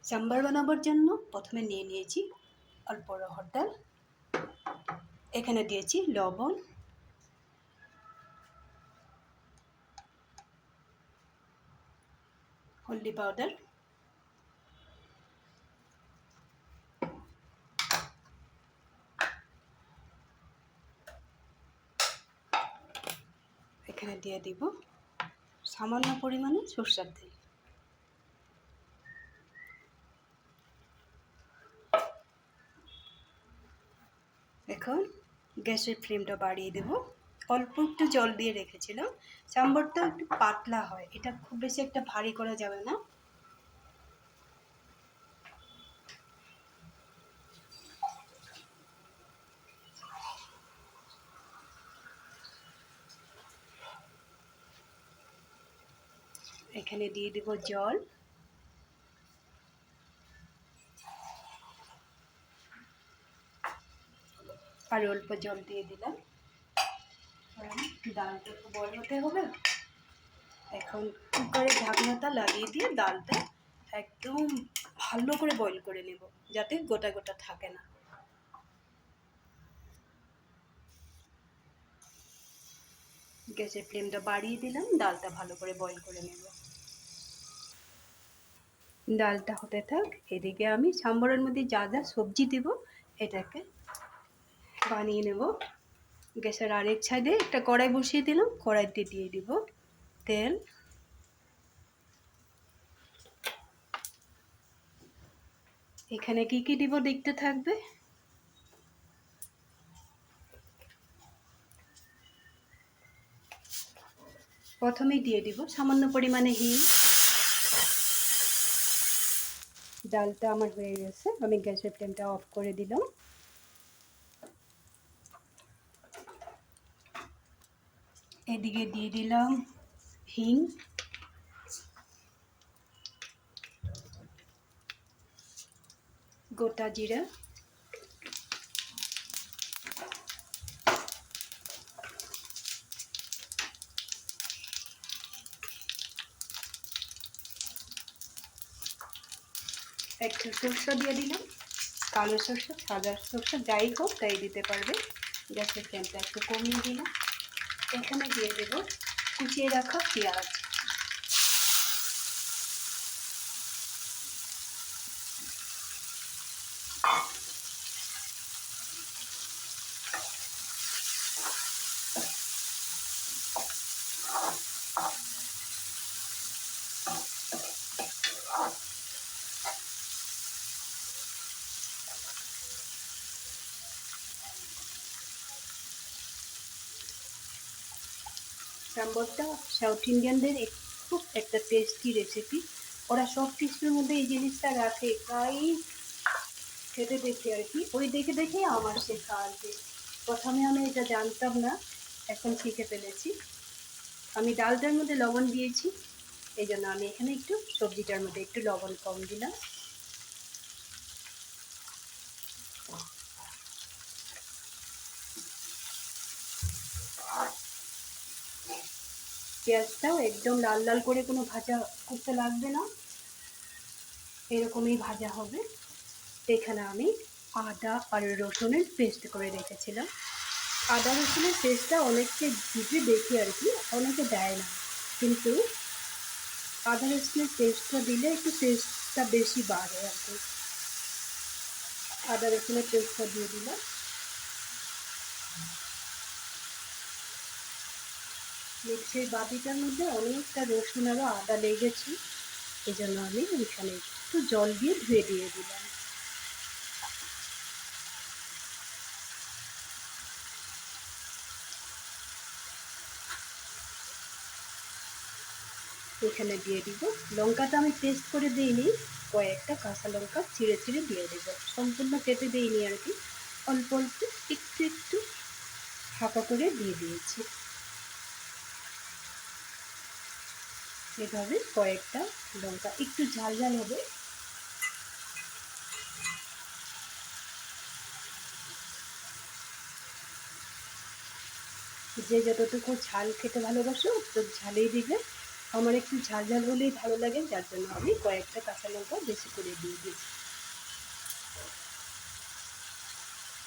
সাম্বার বানাবার জন্য প্রথমে নিয়ে নিয়েছি অল্প অরহর ডাল, এখানে দিয়েছি লবণ, হলদি পাউডার, এখানে দিয়ে দিব সামান্য পরিমাণে সরষের তেল। এখন গ্যাসের ফ্লেমটা বাড়িয়ে দেব। অল্প একটু জল দিয়ে রেখেছিলাম। সাম্বারটা একটু পাতলা হয়, এটা খুব বেশি একটা ভারী করা যাবে না। এখানে দিয়ে দেব জল, আর অল্প জল দিয়ে দিলাম। ডালটা তো বয়েল হতে হবে। এখন কুকারের ঢাকনাটা লাগিয়ে দিয়ে ডালটা একদম ভালো করে বয়েল করে নেব, যাতে গোটা গোটা থাকে না। গ্যাসের ফ্লেমটা বাড়িয়ে দিলাম, ডালটা ভালো করে বয়েল করে নেব। ডালটা হতে থাক, এদিকে আমি সাম্বরের মধ্যে যা যা সবজি দেব এটাকে বানিয়ে নেব। গ্যাসের আরেক সাইডে একটা কড়াই বসিয়ে দিলাম, কড়াইতে দিয়ে দিব তেল, এখানে কি কি দিব দেখতে থাকবে। প্রথমেই দিয়ে দিব সামান্য পরিমাণে হিং। ডালটা আমার হয়ে গেছে, আমি গ্যাসের ফ্লেমটা অফ করে দিলাম। এদিকে দিয়ে দিলাম হিং, গোটা জিরা, একটু সরষে দিয়ে দিলাম, কালো সরষে সাদা সরষে যাই হোক তাই দিতে পারবে। গ্যাসের ফ্লেমটা একটু কমিয়ে দিলাম। এখানে দিয়ে দেব কুচিয়ে রাখা পেঁয়াজ, সাম্বারটা সাউথ ইন্ডিয়ানদের খুব একটা টেস্টি রেসিপি। ওরা সব কিছুর মধ্যে এই জিনিসটা রাখে, তাই খেতে দেখি আর কি, ওই দেখে দেখেই আমার শেখা আর কি। প্রথমে আমি এটা জানতাম না, এখন শিখে ফেলেছি। আমি ডালটার মধ্যে লবণ দিয়েছি, এই জন্য আমি এখানে একটু সবজিটার মধ্যে একটু লবণ কম দিলাম। পেঁয়াজটাও একদম লাল লাল করে কোনো ভাজা করতে লাগবে না, এরকমই ভাজা হবে। এখানে আমি আদা আর রসুনের পেস্ট করে রেখেছিলাম। আদা রসুনের পেস্টটা অনেককে দিতে দেখি আর কি, অনেকে দেয় না, কিন্তু আদা রসুনের পেস্টটা দিলে একটু টেস্টটা বেশি বাড়ে আর কি। আদা রসুনের পেস্টটা দিয়ে দিলাম। মিক্সির বাটিটার মধ্যে অনেকটা রসুন আর আদা লেগেছে, এই জন্য আমি এখানে একটু জল দিয়ে ধুয়ে দিয়ে দিলাম। এখানে দিয়ে দিব লঙ্কাটা আমি পেস্ট করে দিইনি, কয়েকটা কাঁচা লঙ্কা চিড়ে চিড়ে দিয়ে দেবো, সম্পূর্ণ কেটে দিইনি আর কি, অল্প অল্প একটু একটু হালকা করে দিয়ে দিয়েছি। এভাবে কয়েকটা লঙ্কা একটু ঝাল ঝাল হবে। যে যতটুকু ঝাল খেতে ভালোবাসো তো ঝালেই দিবে, আমার একটু ঝাল ঝাল হলেই ভালো লাগে, যার জন্য আমি কয়েকটা কাঁচা লঙ্কা বেশি করে দিয়ে দিয়েছি।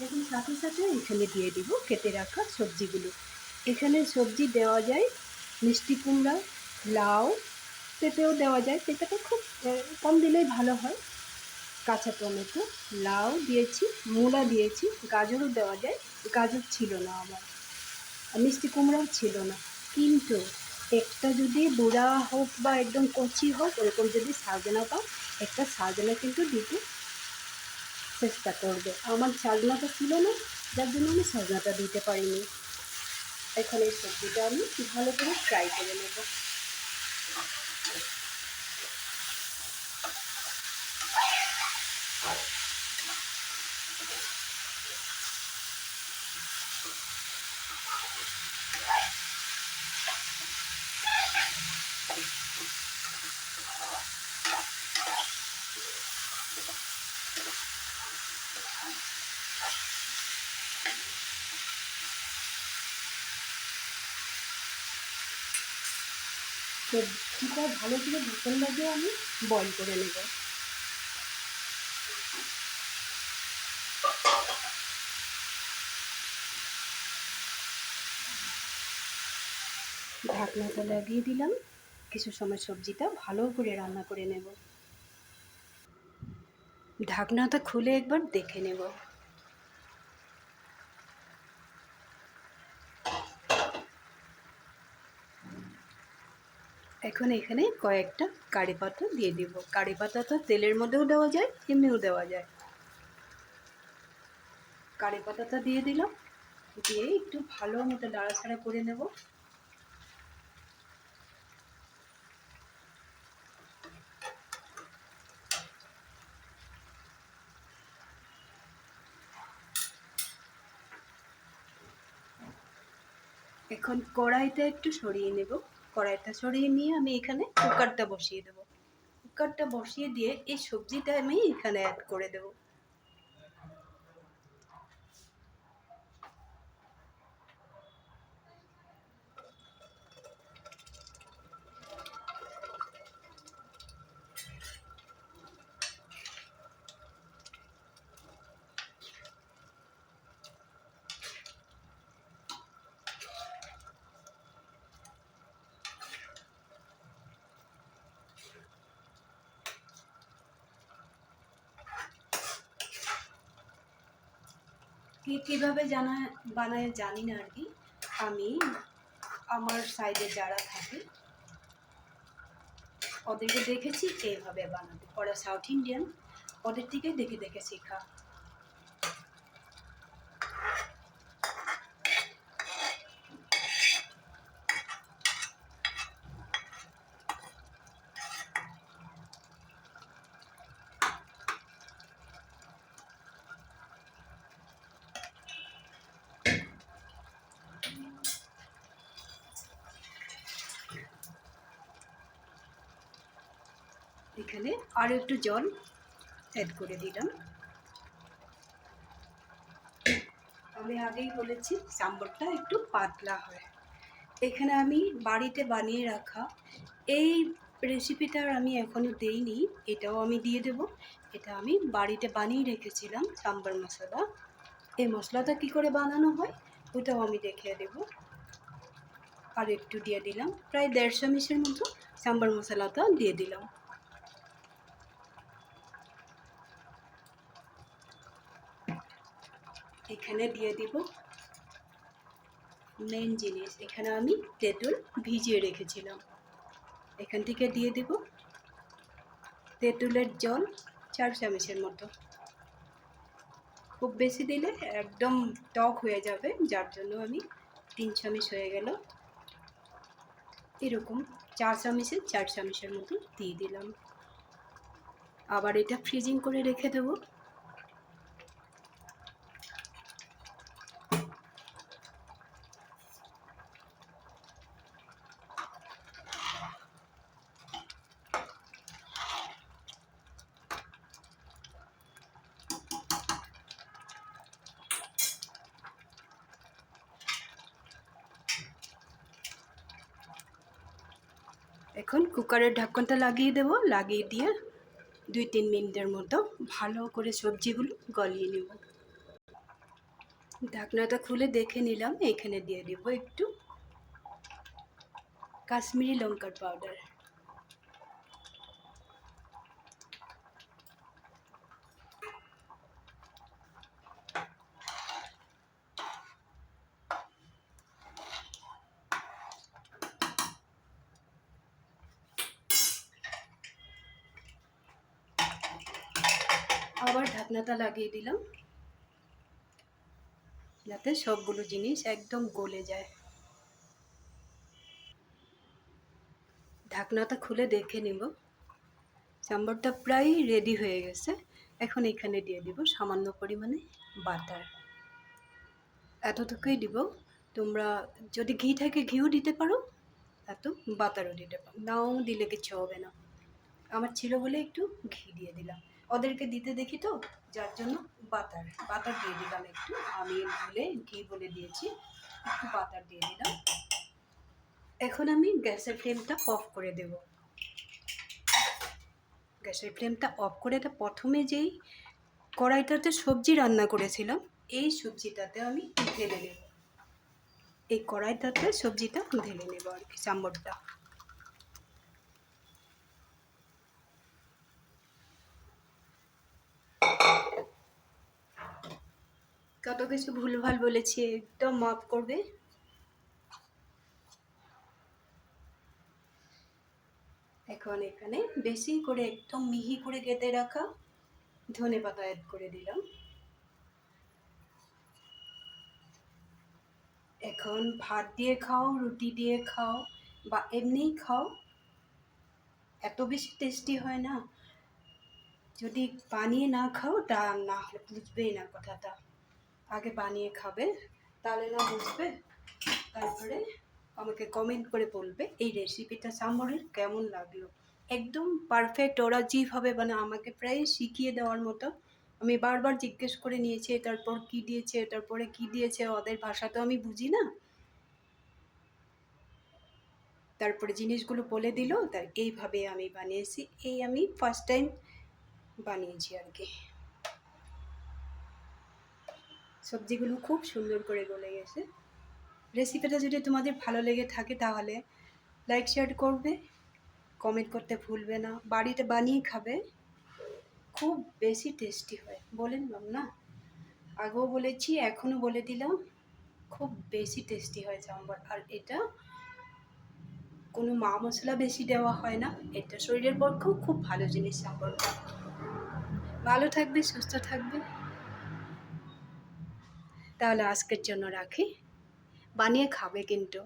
এখন সাথে সাথে এখানে দিয়ে দিব কেটে রাখা সবজিগুলো। এখানে সবজি দেওয়া যায় মিষ্টি কুমড়া, লাউ, পেঁপেও দেওয়া যায়, পেঁপেটা খুব কম দিলেই ভালো হয়। কাঁচা টমেটো, লাউ দিয়েছি, মূলা দিয়েছি, গাজরও দেওয়া যায়, গাজর ছিল না আমার, আর মিষ্টি কুমড়াও ছিল না। কিন্তু একটা যদি বুড়া হোক বা একদম কচি হোক, এরকম যদি সাজনা পাও, একটা সাজনা কিন্তু দিতে চেষ্টা করবে। আমার সাজনাটা ছিল না, যার জন্য আমি সাজনাটা দিতে পারিনি। এখন এই সবজিটা আমি ভালো করে ফ্রাই করে নেব। সবজিটা ভালো করে ঢাকন লাগিয়ে আমি বয়েল করে নেব। ঢাকনাটা লাগিয়ে দিলাম, কিছু সময় সবজিটা ভালো করে রান্না করে নেব। ঢাকনাটা খুলে একবার দেখে নেব। এখন এখানে কয়েকটা কারি পাতা দিয়ে দিব। কারি পাতাটা তেলের মধ্যেও দেওয়া যায়, এমনিও দেওয়া যায়। কারি পাতাটা দিয়ে দিলাম, দিয়ে একটু ভালো মতো নাড়াচাড়া করে নেব। এখন কড়াইটা একটু সরিয়ে নেব। কড়াইটা সরিয়ে নিয়ে আমি এখানে কুকারটা বসিয়ে দেব। কুকারটা বসিয়ে দিয়ে এই সবজিটা আমি এখানে অ্যাড করে দেব। কীভাবে বানায় জানি না আর কি। আমি আমার সাইডে যারা থাকে ওদেরকে দেখেছি এইভাবে বানাতে, ওরা সাউথ ইন্ডিয়ান, ওদের থেকে দেখে দেখে শেখা। এখানে আরও একটু জল অ্যাড করে দিলাম। আমি আগেই বলেছি সাম্বারটা একটু পাতলা হয়। এখানে আমি বাড়িতে বানিয়ে রাখা এই রেসিপিটার আমি এখনও দিইনি, এটাও আমি দিয়ে দেব। এটা আমি বাড়িতে বানিয়ে রেখেছিলাম সাম্বার মশলা। এই মশলাটা কী করে বানানো হয় ওটাও আমি দেখিয়ে দেব। আর একটু দিয়ে দিলাম, প্রায় 1.5 চামচের মতো সাম্বার মশলাটা দিয়ে দিলাম। এখানে দিয়ে দিব মেন জিনিস, এখানে আমি তেঁতুল ভিজিয়ে রেখেছিলাম, এখান থেকে দিয়ে দিব তেঁতুলের জল 4 চামচের মতো। খুব বেশি দিলে একদম টক হয়ে যাবে, যার জন্য আমি 3 চামচ হয়ে গেল, এরকম 4 চামচের মতো দিয়ে দিলাম। আবার এটা ফ্রিজিং করে রেখে দেবো। এখন কুকারের ঢাকনটা লাগিয়ে দেব, লাগিয়ে দিয়ে 2-3 মিনিটের মতো ভালো করে সবজিগুলো গলিয়ে নেব। ঢাকনাটা খুলে দেখে নিলাম, এখানে দিয়ে দেব একটু কাশ্মীরি লঙ্কার পাউডার। আবার ঢাকনাটা লাগিয়ে দিলাম যাতে সবগুলো জিনিস একদম গলে যায়। ঢাকনাটা খুলে দেখে নিব, চাম্বারটা প্রায় রেডি হয়ে গেছে। এখন এখানে দিয়ে দিব সামান্য পরিমাণে বাটার, এতটুকুই দিব। তোমরা যদি ঘি থাকে ঘিও দিতে পারো, এত বাটারও দিতে পারো, নাও দিলে কিছু হবে না। আমার ছিল বলে একটু ঘি দিয়ে দিলাম, ওদেরকে দিতে দেখি তো, যার জন্য বাটার দিয়ে দিলাম একটু। আমি ভুলে ঘি বলে দিয়েছি, একটু বাটার দিয়ে দিলাম। এখন আমি গ্যাসের ফ্লেমটা অফ করে দেব। গ্যাসের ফ্লেমটা অফ করে প্রথমে যেই কড়াইটাতে সবজি রান্না করেছিলাম, এই সবজিটাতে আমি ঢেলে নেব। এই কড়াইটাতে সবজিটা ঢেলে নেব আর কি, চাম্বরটা। কত কিছু ভুলভাল বলেছি, একদম মাফ করবে। এখন এখানে বেশি করে একদম মিহি করে কেটে রাখা ধনেপাতা অ্যাড করে দিলাম। এখন ভাত দিয়ে খাও, রুটি দিয়ে খাও, বা এমনিই খাও, এত বেশি টেস্টি হয় না। যদি বানিয়ে না খাও তা না হলে বুঝবেই না কথাটা। আগে বানিয়ে খাবে, তাহলে না বুঝবে। তারপরে আমাকে কমেন্ট করে বলবে এই রেসিপিটা সাম্বরের কেমন লাগলো। একদম পারফেক্ট, ওরা যেভাবে আমাকে প্রায় শিখিয়ে দেওয়ার মতো। আমি বারবার জিজ্ঞেস করে নিয়েছি এটার পর কী দিয়েছে, এটার পরে কী দিয়েছে, ওদের ভাষা তো আমি বুঝি না। তারপরে জিনিসগুলো বলে দিল, তাই এইভাবে আমি বানিয়েছি। এই আমি ফার্স্ট টাইম বানিয়েছি আর কি। সবজিগুলো খুব সুন্দর করে গলে গেছে। রেসিপিটা যদি তোমাদের ভালো লেগে থাকে তাহলে লাইক শেয়ার করবে, কমেন্ট করতে ভুলবে না। বাড়িতে বানিয়ে খাবে, খুব বেশি টেস্টি হয়। বললাম না, আগেও বলেছি, এখনও বলে দিলাম, খুব বেশি টেস্টি হয় চাম্বার। আর এটা কোনো মা মশলা বেশি দেওয়া হয় না, এটা শরীরের পক্ষেও খুব ভালো জিনিস চাম্বারটা। ভালো থাকবে, সুস্থ থাকবে। তাহলে আজকের জন্য রাখি, বানিয়ে খাবে কিন্তু।